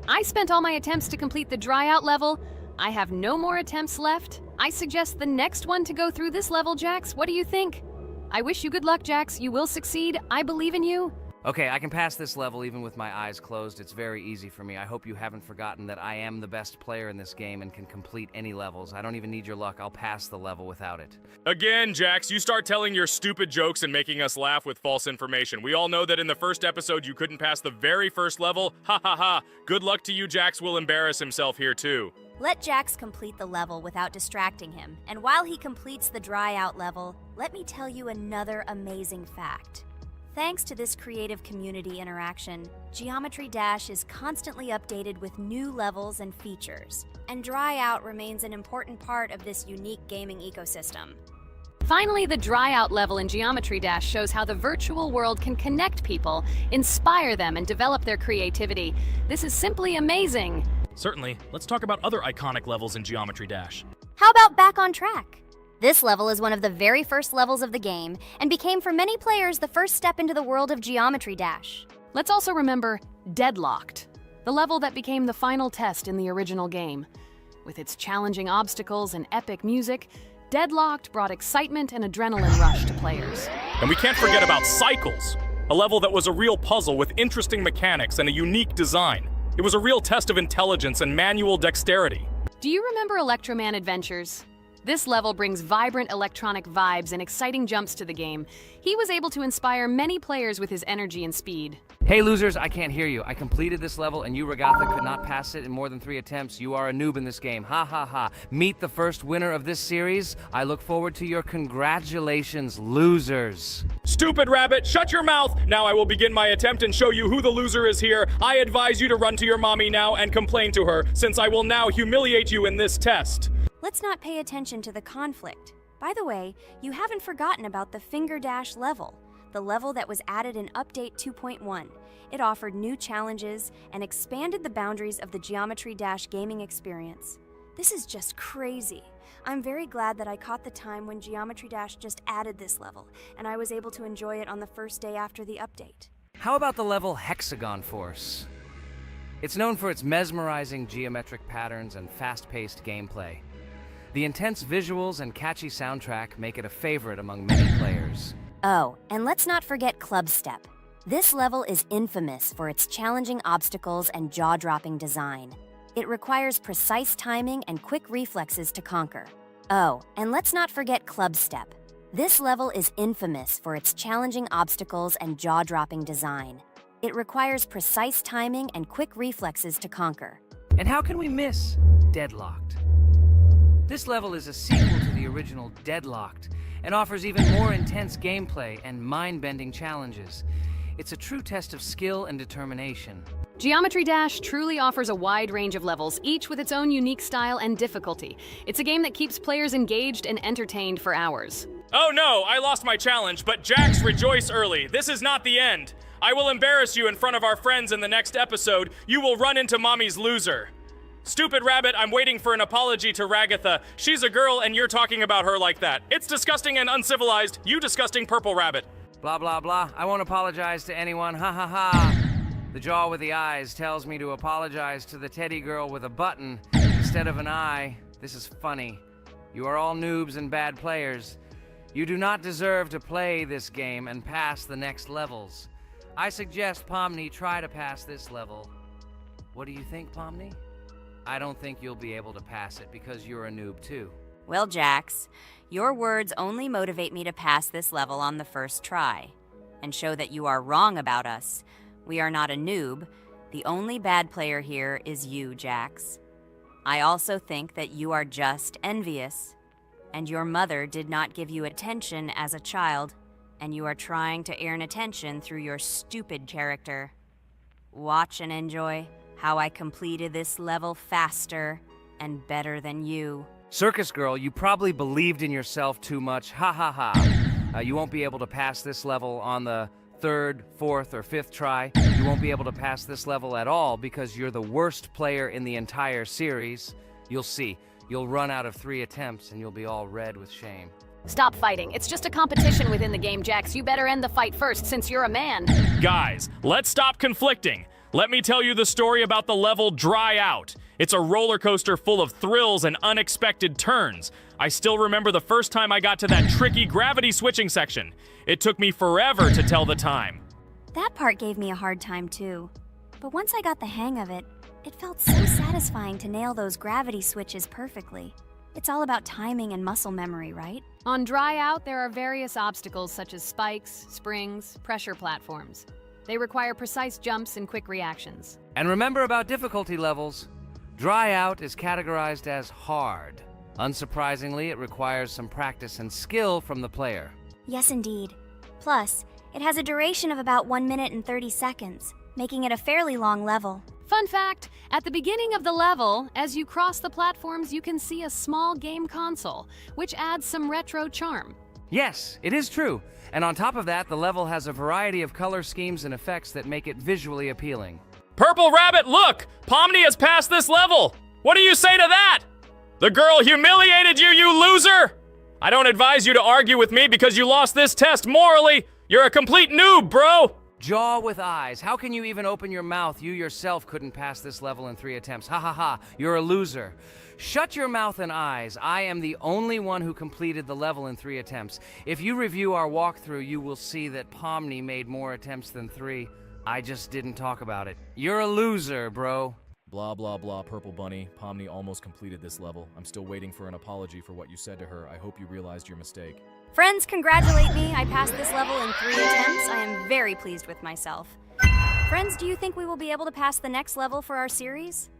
I spent all my attempts to complete the Dry Out level. I have no more attempts left. I suggest the next one to go through this level, Jax. What do you think? I wish you good luck, Jax. You will succeed. I believe in you. Okay, I can pass this level even with my eyes closed. It's very easy for me. I hope you haven't forgotten that I am the best player in this game and can complete any levels. I don't even need your luck. I'll pass the level without it. Again, Jax, you start telling your stupid jokes and making us laugh with false information. We all know that in the first episode you couldn't pass the very first level. Ha ha ha. Good luck to you, Jax will embarrass himself here too. Let Jax complete the level without distracting him. And while he completes the Dry Out level, let me tell you another amazing fact. Thanks to this creative community interaction, Geometry Dash is constantly updated with new levels and features, and Dry Out remains an important part of this unique gaming ecosystem. Finally, the Dry Out level in Geometry Dash shows how the virtual world can connect people, inspire them, and develop their creativity. This is simply amazing. Certainly. Let's talk about other iconic levels in Geometry Dash. How about Back on Track? This level is one of the very first levels of the game and became for many players the first step into the world of Geometry Dash. Let's also remember Deadlocked, the level that became the final test in the original game. With its challenging obstacles and epic music, Deadlocked brought excitement and adrenaline rush to players. And we can't forget about Cycles, a level that was a real puzzle with interesting mechanics and a unique design. It was a real test of intelligence and manual dexterity. Do you remember Electroman Adventures? This level brings vibrant electronic vibes and exciting jumps to the game. He was able to inspire many players with his energy and speed. Hey losers, I can't hear you. I completed this level and you, Regatha, could not pass it in more than 3 attempts. You are a noob in this game. Ha ha ha. Meet the first winner of this series. I look forward to your congratulations, losers. Stupid rabbit, shut your mouth! Now I will begin my attempt and show you who the loser is here. I advise you to run to your mommy now and complain to her, since I will now humiliate you in this test. Let's not pay attention to the conflict. By the way, you haven't forgotten about the Finger Dash level, the level that was added in Update 2.1. It offered new challenges and expanded the boundaries of the Geometry Dash gaming experience. This is just crazy. I'm very glad that I caught the time when Geometry Dash just added this level, and I was able to enjoy it on the first day after the update. How about the level Hexagon Force? It's known for its mesmerizing geometric patterns and fast-paced gameplay. The intense visuals and catchy soundtrack make it a favorite among many players. Oh, and let's not forget Club Step. This level is infamous for its challenging obstacles and jaw-dropping design. It requires precise timing and quick reflexes to conquer. Oh, and let's not forget Club Step. This level is infamous for its challenging obstacles and jaw-dropping design. It requires precise timing and quick reflexes to conquer. And how can we miss Deadlocked? This level is a sequel to the original Deadlocked and offers even more intense gameplay and mind-bending challenges. It's a true test of skill and determination. Geometry Dash truly offers a wide range of levels, each with its own unique style and difficulty. It's a game that keeps players engaged and entertained for hours. Oh no, I lost my challenge, but Jax, rejoice early. This is not the end. I will embarrass you in front of our friends in the next episode. You will run into Mommy's loser. Stupid rabbit, I'm waiting for an apology to Ragatha. She's a girl and you're talking about her like that. It's disgusting and uncivilized, you disgusting purple rabbit. Blah, blah, blah. I won't apologize to anyone. Ha ha ha. The jaw with the eyes tells me to apologize to the teddy girl with a button instead of an eye. This is funny. You are all noobs and bad players. You do not deserve to play this game and pass the next levels. I suggest Pomni try to pass this level. What do you think, Pomni? I don't think you'll be able to pass it because you're a noob too. Well, Jax, your words only motivate me to pass this level on the first try and show that you are wrong about us. We are not a noob. The only bad player here is you, Jax. I also think that you are just envious, and your mother did not give you attention as a child, and you are trying to earn attention through your stupid character. Watch and enjoy how I completed this level faster and better than you. Circus girl, you probably believed in yourself too much. Ha ha ha. You won't be able to pass this level on the third, fourth, or fifth try. You won't be able to pass this level at all because you're the worst player in the entire series. You'll see. You'll run out of 3 attempts and you'll be all red with shame. Stop fighting. It's just a competition within the game, Jax. You better end the fight first since you're a man. Guys, let's stop conflicting. Let me tell you the story about the level Dry Out. It's a roller coaster full of thrills and unexpected turns. I still remember the first time I got to that tricky gravity switching section. It took me forever to tell the time. That part gave me a hard time too. But once I got the hang of it, it felt so satisfying to nail those gravity switches perfectly. It's all about timing and muscle memory, right? On Dry Out, there are various obstacles such as spikes, springs, pressure platforms. They require precise jumps and quick reactions. And remember about difficulty levels. Dry Out is categorized as hard. Unsurprisingly, it requires some practice and skill from the player. Yes, indeed. Plus, it has a duration of about 1 minute and 30 seconds, making it a fairly long level. Fun fact, at the beginning of the level, as you cross the platforms, you can see a small game console, which adds some retro charm. Yes, it is true. And on top of that, the level has a variety of color schemes and effects that make it visually appealing. Purple Rabbit, look! Pomni has passed this level! What do you say to that? The girl humiliated you, you loser! I don't advise you to argue with me because you lost this test morally. You're a complete noob, bro! Jaw with eyes. How can you even open your mouth? You yourself couldn't pass this level in 3 attempts. Ha ha ha. You're a loser. Shut your mouth and eyes. I am the only one who completed the level in 3 attempts. If you review our walkthrough, you will see that Pomni made more attempts than 3. I just didn't talk about it. You're a loser, bro. Blah, blah, blah, Purple Bunny. Pomni almost completed this level. I'm still waiting for an apology for what you said to her. I hope you realized your mistake. Friends, congratulate me. I passed this level in 3 attempts. I am very pleased with myself. Friends, do you think we will be able to pass the next level for our series?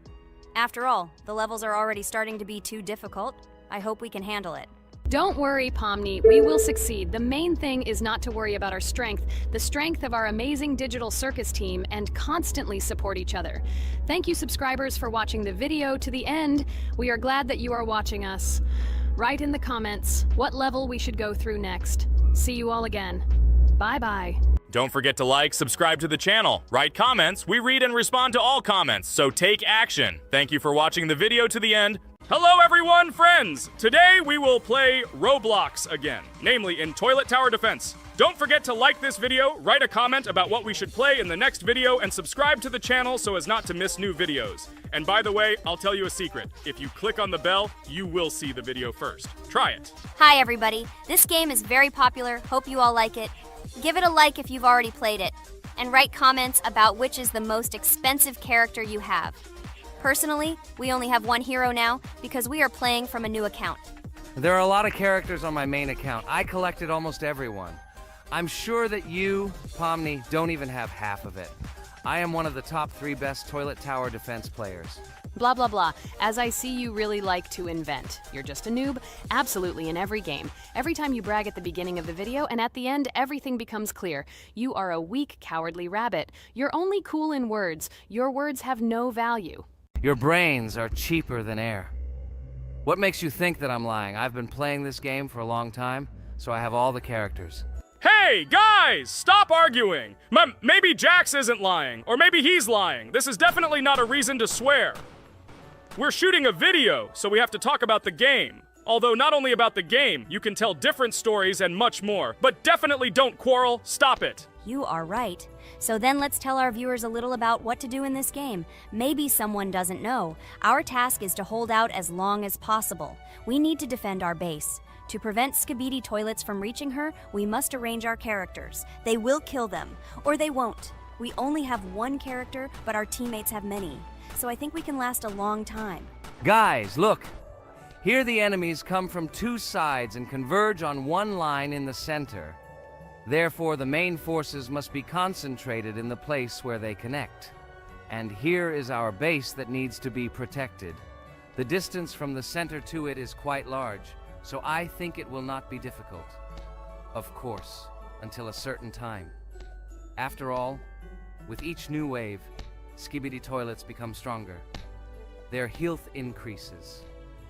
After all, the levels are already starting to be too difficult. I hope we can handle it. Don't worry, Pomni, we will succeed. The main thing is not to worry about our strength, the strength of our amazing digital circus team, and constantly support each other. Thank you, subscribers, for watching the video to the end. We are glad that you are watching us. Write in the comments what level we should go through next. See you all again. Bye-bye. Don't forget to like, subscribe to the channel, write comments. We read and respond to all comments, so take action. Thank you for watching the video to the end. Hello everyone, friends! Today we will play Roblox again, namely in Toilet Tower Defense. Don't forget to like this video, write a comment about what we should play in the next video, and subscribe to the channel so as not to miss new videos. And by the way, I'll tell you a secret. If you click on the bell, you will see the video first. Try it. Hi, everybody. This game is very popular. Hope you all like it. Give it a like if you've already played it. And write comments about which is the most expensive character you have. Personally, we only have 1 hero now because we are playing from a new account. There are a lot of characters on my main account. I collected almost everyone. I'm sure that you, Pomni, don't even have half of it. I am one of the top 3 best Toilet Tower Defense players. Blah, blah, blah. As I see, you really like to invent. You're just a noob? Absolutely, in every game. Every time you brag at the beginning of the video, and at the end, everything becomes clear. You are a weak, cowardly rabbit. You're only cool in words. Your words have no value. Your brains are cheaper than air. What makes you think that I'm lying? I've been playing this game for a long time, so I have all the characters. Hey, guys! Stop arguing! Maybe Jax isn't lying, or maybe he's lying. This is definitely not a reason to swear. We're shooting a video, so we have to talk about the game. Although not only about the game, you can tell different stories and much more. But definitely don't quarrel. Stop it. You are right. So then let's tell our viewers a little about what to do in this game. Maybe someone doesn't know. Our task is to hold out as long as possible. We need to defend our base. To prevent Skibidi Toilets from reaching her, we must arrange our characters. They will kill them, or they won't. We only have one character, but our teammates have many. So I think we can last a long time. Guys, look! Here the enemies come from two sides and converge on one line in the center. Therefore, the main forces must be concentrated in the place where they connect. And here is our base that needs to be protected. The distance from the center to it is quite large, so I think it will not be difficult. Of course, until a certain time. After all, with each new wave, Skibidi Toilets become stronger. Their health increases,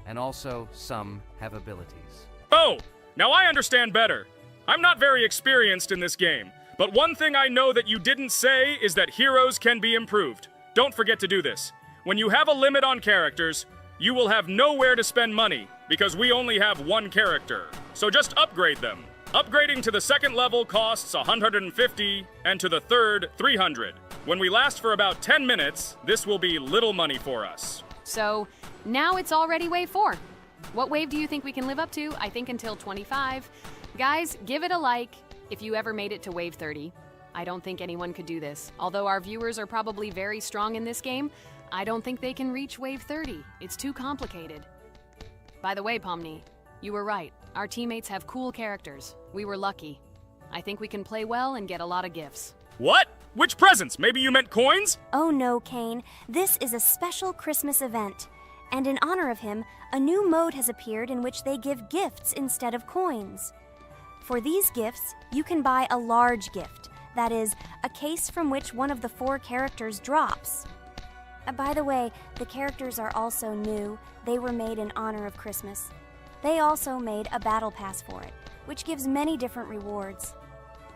and also some have abilities. Oh, now I understand better. I'm not very experienced in this game, but one thing I know that you didn't say is that heroes can be improved. Don't forget to do this. When you have a limit on characters, you will have nowhere to spend money, because we only have one character. So just upgrade them. Upgrading to the second level costs 150, and to the third, 300. When we last for about 10 minutes, this will be little money for us. So, now it's already wave 4. What wave do you think we can live up to? I think until 25. Guys, give it a like if you ever made it to wave 30. I don't think anyone could do this. Although our viewers are probably very strong in this game, I don't think they can reach wave 30. It's too complicated. By the way, Pomni, you were right. Our teammates have cool characters. We were lucky. I think we can play well and get a lot of gifts. What? Which presents? Maybe you meant coins? Oh no, Kane. This is a special Christmas event. And in honor of him, a new mode has appeared in which they give gifts instead of coins. For these gifts, you can buy a large gift. That is, a case from which one of the 4 characters drops. By the way, the characters are also new. They were made in honor of Christmas. They also made a battle pass for it, which gives many different rewards.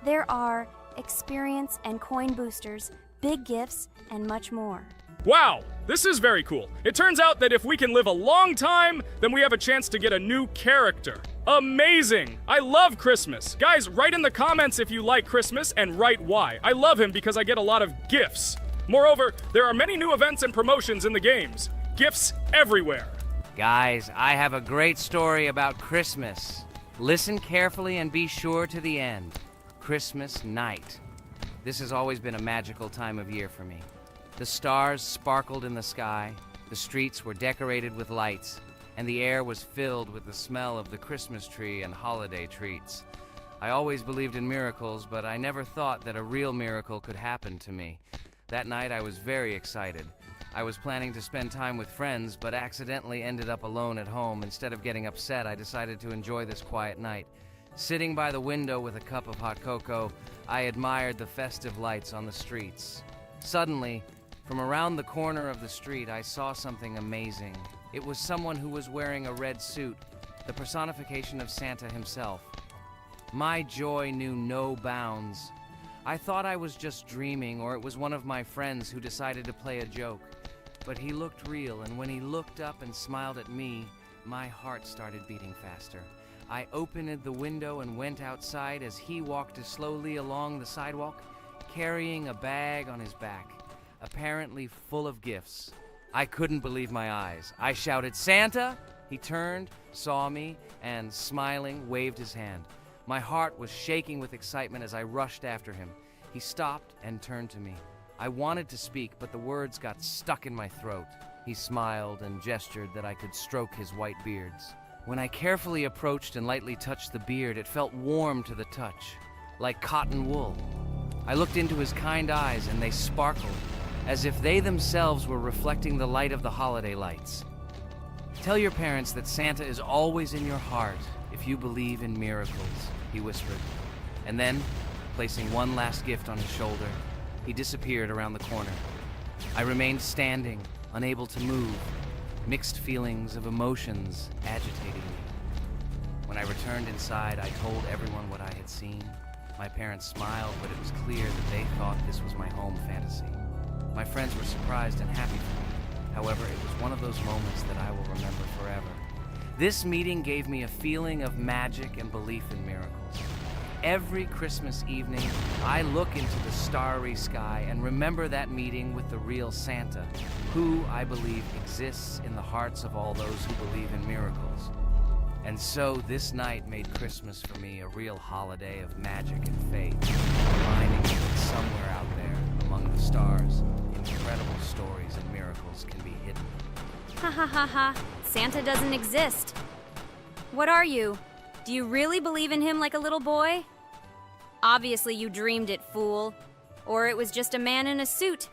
There are experience and coin boosters, big gifts, and much more. Wow, this is very cool. It turns out that if we can live a long time, then we have a chance to get a new character. Amazing! I love Christmas. Guys, write in the comments if you like Christmas and write why. I love him because I get a lot of gifts. Moreover, there are many new events and promotions in the games. Gifts everywhere. Guys, I have a great story about Christmas. Listen carefully and be sure to the end. Christmas night. This has always been a magical time of year for me. The stars sparkled in the sky, the streets were decorated with lights, and the air was filled with the smell of the Christmas tree and holiday treats. I always believed in miracles, but I never thought that a real miracle could happen to me. That night I was very excited. I was planning to spend time with friends, but accidentally ended up alone at home. Instead of getting upset, I decided to enjoy this quiet night. Sitting by the window with a cup of hot cocoa, I admired the festive lights on the streets. Suddenly, from around the corner of the street, I saw something amazing. It was someone who was wearing a red suit, the personification of Santa himself. My joy knew no bounds. I thought I was just dreaming, or it was one of my friends who decided to play a joke. But he looked real, and when he looked up and smiled at me, my heart started beating faster. I opened the window and went outside as he walked slowly along the sidewalk, carrying a bag on his back, apparently full of gifts. I couldn't believe my eyes. I shouted, "Santa!" He turned, saw me, and smiling, waved his hand. My heart was shaking with excitement as I rushed after him. He stopped and turned to me. I wanted to speak, but the words got stuck in my throat. He smiled and gestured that I could stroke his white beards. When I carefully approached and lightly touched the beard, it felt warm to the touch, like cotton wool. I looked into his kind eyes, and they sparkled, as if they themselves were reflecting the light of the holiday lights. Tell your parents that Santa is always in your heart if you believe in miracles, he whispered. And then, placing one last gift on his shoulder, he disappeared around the corner. I remained standing, unable to move, mixed feelings of emotions agitating me. When I returned inside, I told everyone what I had seen. My parents smiled, but it was clear that they thought this was my home fantasy. My friends were surprised and happy for me. However, it was one of those moments that I will remember forever. This meeting gave me a feeling of magic and belief in miracles. Every Christmas evening, I look into the starry sky and remember that meeting with the real Santa, who, I believe, exists in the hearts of all those who believe in miracles. And so this night made Christmas for me a real holiday of magic and faith, reminding me that somewhere out there, among the stars, incredible stories and miracles can be hidden. Ha ha ha ha. Santa doesn't exist. What are you? Do you really believe in him like a little boy? Obviously you dreamed it, fool. Or it was just a man in a suit.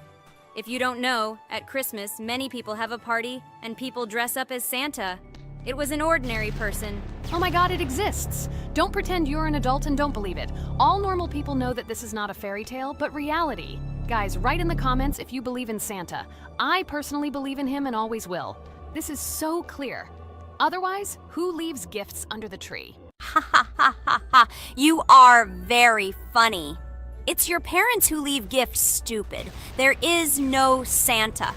If you don't know, at Christmas, many people have a party and people dress up as Santa. It was an ordinary person. Oh my god, it exists! Don't pretend you're an adult and don't believe it. All normal people know that this is not a fairy tale, but reality. Guys, write in the comments if you believe in Santa. I personally believe in him and always will. This is so clear. Otherwise, who leaves gifts under the tree? Ha ha ha ha ha. You are very funny. It's your parents who leave gifts, stupid. There is no Santa.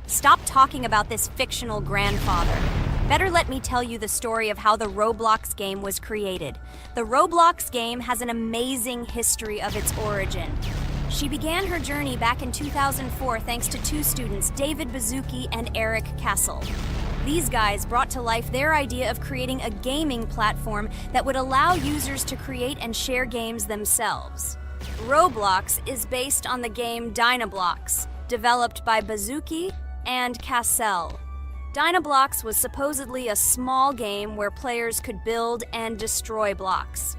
Stop talking about this fictional grandfather. Better let me tell you the story of how the Roblox game was created. The Roblox game has an amazing history of its origin. She began her journey back in 2004 thanks to two students, David Bazuki and Eric Kessel. These guys brought to life their idea of creating a gaming platform that would allow users to create and share games themselves. Roblox is based on the game Dynablox, developed by Bazuki and Cassell. Dynablox was supposedly a small game where players could build and destroy blocks.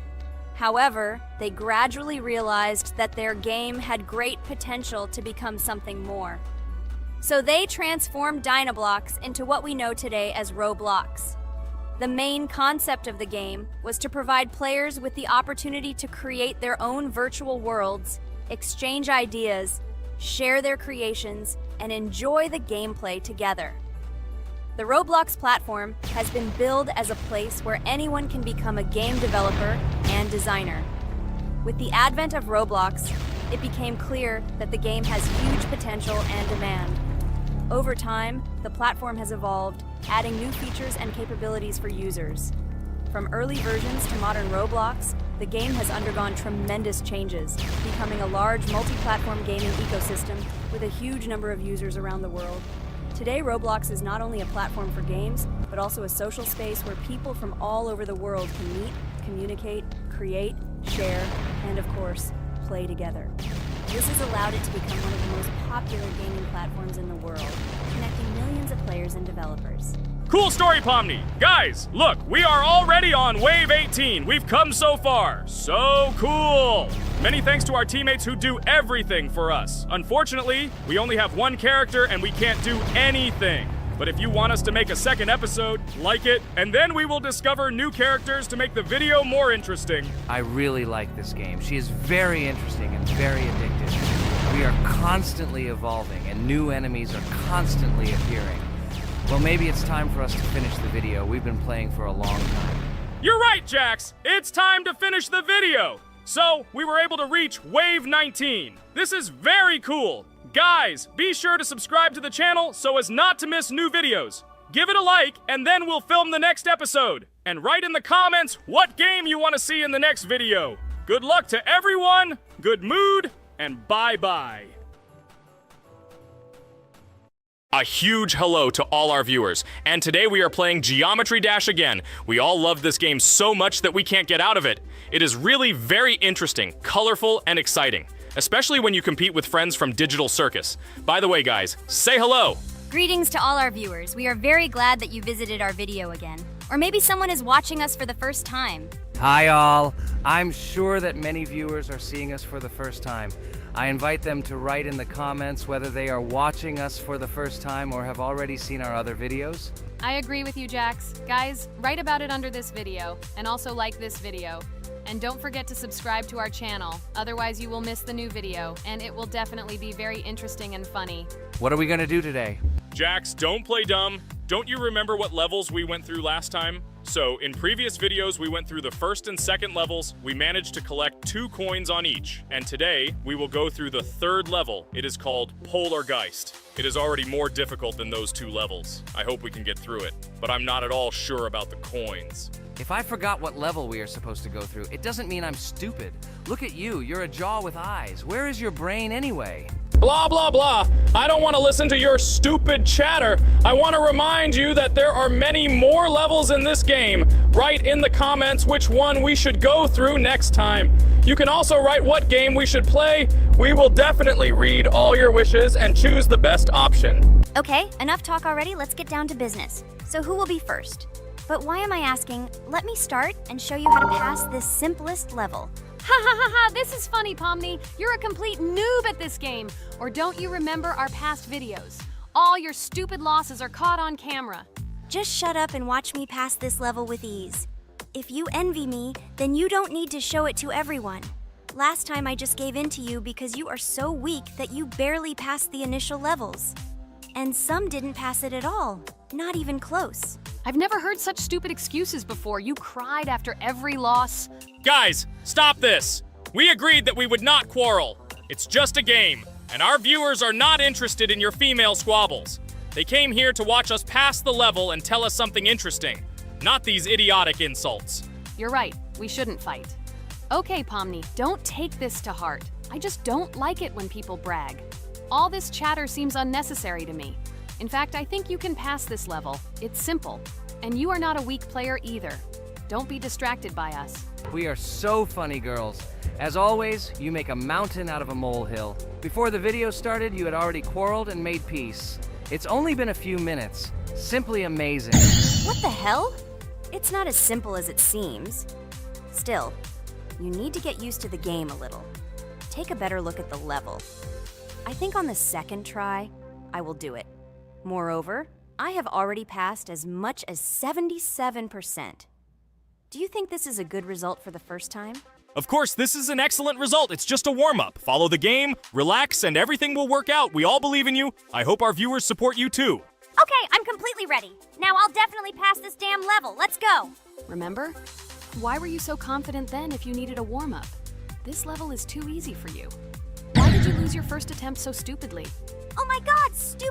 However, they gradually realized that their game had great potential to become something more. So they transformed Dynablox into what we know today as Roblox. The main concept of the game was to provide players with the opportunity to create their own virtual worlds, exchange ideas, share their creations, and enjoy the gameplay together. The Roblox platform has been billed as a place where anyone can become a game developer and designer. With the advent of Roblox, it became clear that the game has huge potential and demand. Over time, the platform has evolved, adding new features and capabilities for users. From early versions to modern Roblox, the game has undergone tremendous changes, becoming a large multi-platform gaming ecosystem with a huge number of users around the world. Today, Roblox is not only a platform for games, but also a social space where people from all over the world can meet, communicate, create, share, and of course, play together. This has allowed it to become one of the most popular gaming platforms in the world, connecting millions of players and developers. Cool story, Pomni. Guys, look, we are already on Wave 18. We've come so far. So cool. Many thanks to our teammates who do everything for us. Unfortunately, we only have one character and we can't do anything. But if you want us to make a second episode, like it, and then we will discover new characters to make the video more interesting. I really like this game. She is very interesting and very addictive. We are constantly evolving and new enemies are constantly appearing. Well, maybe it's time for us to finish the video. We've been playing for a long time. You're right, Jax. It's time to finish the video. So, we were able to reach Wave 19. This is very cool. Guys, be sure to subscribe to the channel so as not to miss new videos. Give it a like, and then we'll film the next episode. And write in the comments what game you want to see in the next video. Good luck to everyone, good mood, and bye-bye. A huge hello to all our viewers, and today we are playing Geometry Dash again. We all love this game so much that we can't get out of it. It is really very interesting, colorful, and exciting, especially when you compete with friends from Digital Circus. By the way, guys, say hello! Greetings to all our viewers. We are very glad that you visited our video again. Or maybe someone is watching us for the first time. Hi all. I'm sure that many viewers are seeing us for the first time. I invite them to write in the comments whether they are watching us for the first time or have already seen our other videos. I agree with you, Jax. Guys, write about it under this video, and also like this video. And don't forget to subscribe to our channel, otherwise you will miss the new video, and it will definitely be very interesting and funny. What are we gonna do today? Jax, don't play dumb. Don't you remember what levels we went through last time? So, in previous videos, we went through the first and second levels. We managed to collect 2 coins on each. And today, we will go through the third level. It is called Polargeist. It is already more difficult than those 2 levels. I hope we can get through it, but I'm not at all sure about the coins. If I forgot what level we are supposed to go through, it doesn't mean I'm stupid. Look at you, you're a jaw with eyes. Where is your brain anyway? Blah, blah, blah. I don't want to listen to your stupid chatter. I want to remind you that there are many more levels in this game. Write in the comments which one we should go through next time. You can also write what game we should play. We will definitely read all your wishes and choose the best option. Okay, enough talk already. Let's get down to business. So who will be first? But why am I asking? Let me start and show you how to pass this simplest level. Ha ha ha ha, this is funny, Pomni. You're a complete noob at this game. Or don't you remember our past videos? All your stupid losses are caught on camera. Just shut up and watch me pass this level with ease. If you envy me, then you don't need to show it to everyone. Last time I just gave in to you because you are so weak that you barely passed the initial levels. And some didn't pass it at all, not even close. I've never heard such stupid excuses before. You cried after every loss. Guys, stop this. We agreed that we would not quarrel. It's just a game, and our viewers are not interested in your female squabbles. They came here to watch us pass the level and tell us something interesting, not these idiotic insults. You're right, we shouldn't fight. Okay, Pomni, don't take this to heart. I just don't like it when people brag. All this chatter seems unnecessary to me. In fact, I think you can pass this level. It's simple. And you are not a weak player either. Don't be distracted by us. We are so funny, girls. As always, you make a mountain out of a molehill. Before the video started, you had already quarreled and made peace. It's only been a few minutes. Simply amazing. What the hell? It's not as simple as it seems. Still, you need to get used to the game a little. Take a better look at the level. I think on the second try, I will do it. Moreover, I have already passed as much as 77%. Do you think this is a good result for the first time? Of course, this is an excellent result. It's just a warm-up. Follow the game, relax, and everything will work out. We all believe in you. I hope our viewers support you too. Okay, I'm completely ready. Now I'll definitely pass this damn level. Let's go. Remember? Why were you so confident then if you needed a warm-up? This level is too easy for you. Why did you lose your first attempt so stupidly? Oh my god, stupid.